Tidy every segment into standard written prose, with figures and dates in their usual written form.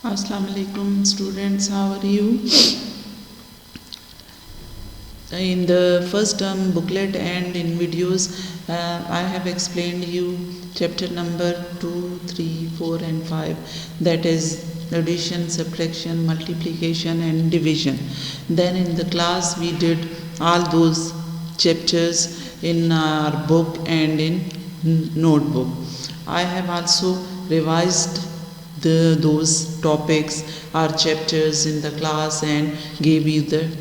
Assalamu alaikum students, how are you? In the first term booklet and in videos, I have explained you chapter number 2, 3, 4 and 5, that is addition, subtraction, multiplication and division. Then in the class we did all those chapters in our book and in notebook. I have also revised those topics or chapters in the class and gave you the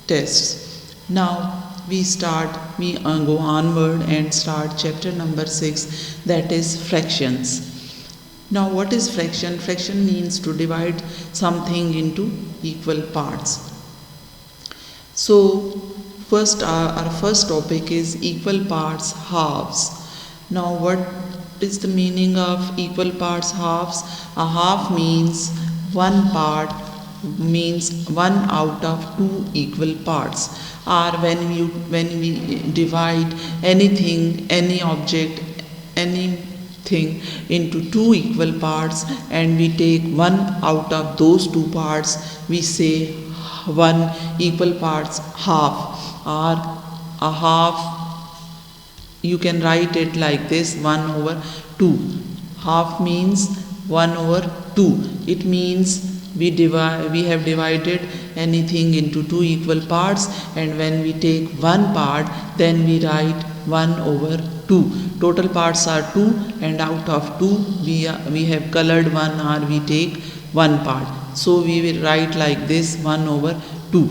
tests. Now we go onward and start chapter number 6, that is fractions. Now what is fraction? Fraction means to divide something into equal parts. So first our first topic is equal parts halves. Now what is the meaning of equal parts halves? A half means one part means one out of two equal parts, or when we divide anything, any object, anything into two equal parts and we take one out of those two parts, we say one equal parts half, or a half. You can write it like this: 1 over 2. Half means 1 over 2. It means we have divided anything into two equal parts, and when we take one part, then we write 1 over 2. Total parts are 2, and out of 2 we have colored one, or we take one part. So we will write like this: 1 over 2.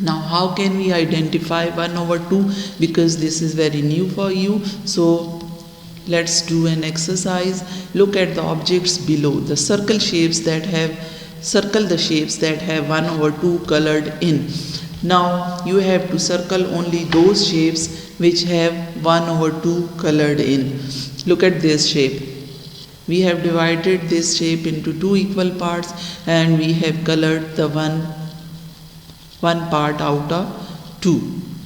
Now how can we identify 1 over 2? Because this is very new for you. So let's do an exercise. Look at the objects below. The circle the shapes that have 1 over 2 colored in. Now you have to circle only those shapes which have 1 over 2 colored in. Look at this shape. We have divided this shape into two equal parts and we have colored the one part out of 2.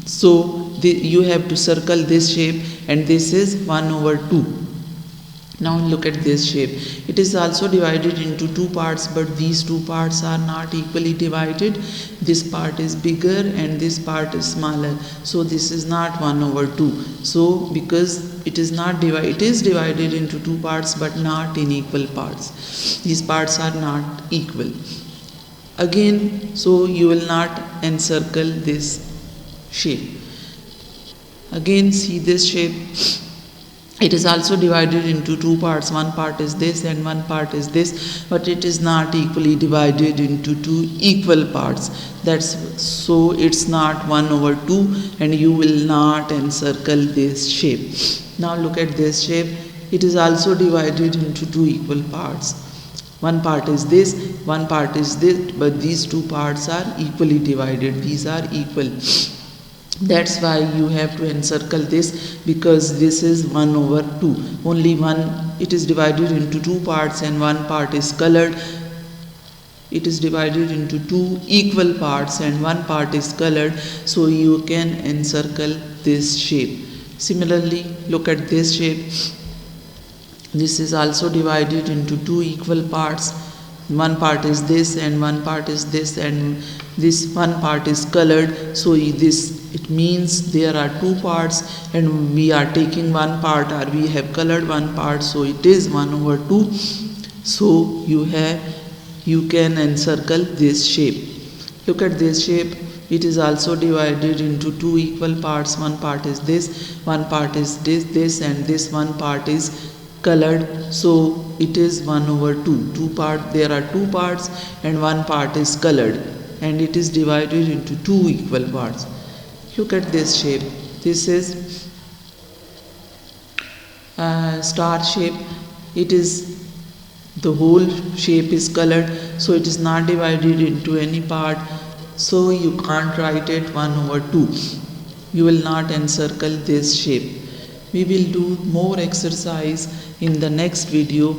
So you have to circle this shape, and this is 1 over 2. Now look at this shape. It is also divided into two parts, but these two parts are not equally divided. This part is bigger and this part is smaller. So this is not 1 over 2. So because it is divided into two parts but not in equal parts. These parts are not equal. Again, so you will not encircle this shape. Again, see this shape. It is also divided into two parts. One part is this and one part is this, but it is not equally divided into two equal parts. So it's not 1 over 2, and you will not encircle this shape. Now look at this shape. It is also divided into two equal parts. One part is this, one part is this, but these two parts are equally divided. These are equal. That's why you have to encircle this, because this is 1 over 2. Only one, it is divided into two parts and one part is colored. It is divided into two equal parts and one part is colored, so you can encircle this shape. Similarly, look at this shape. This is also divided into two equal parts. One part is this and one part is this, and this one part is colored. So it means there are two parts and we are taking one part, or we have colored one part, so it is 1 over 2. So you can encircle this shape. Look at this shape. It is also divided into two equal parts. One part is this, one part is this, and this one part is colored, so it is 1 over 2. There are two parts and one part is colored, and it is divided into two equal parts. Look at this shape. This is star shape. The whole shape is colored, so it is not divided into any part, so you can't write it 1 over 2. You will not encircle this shape. We will do more exercise in the next video.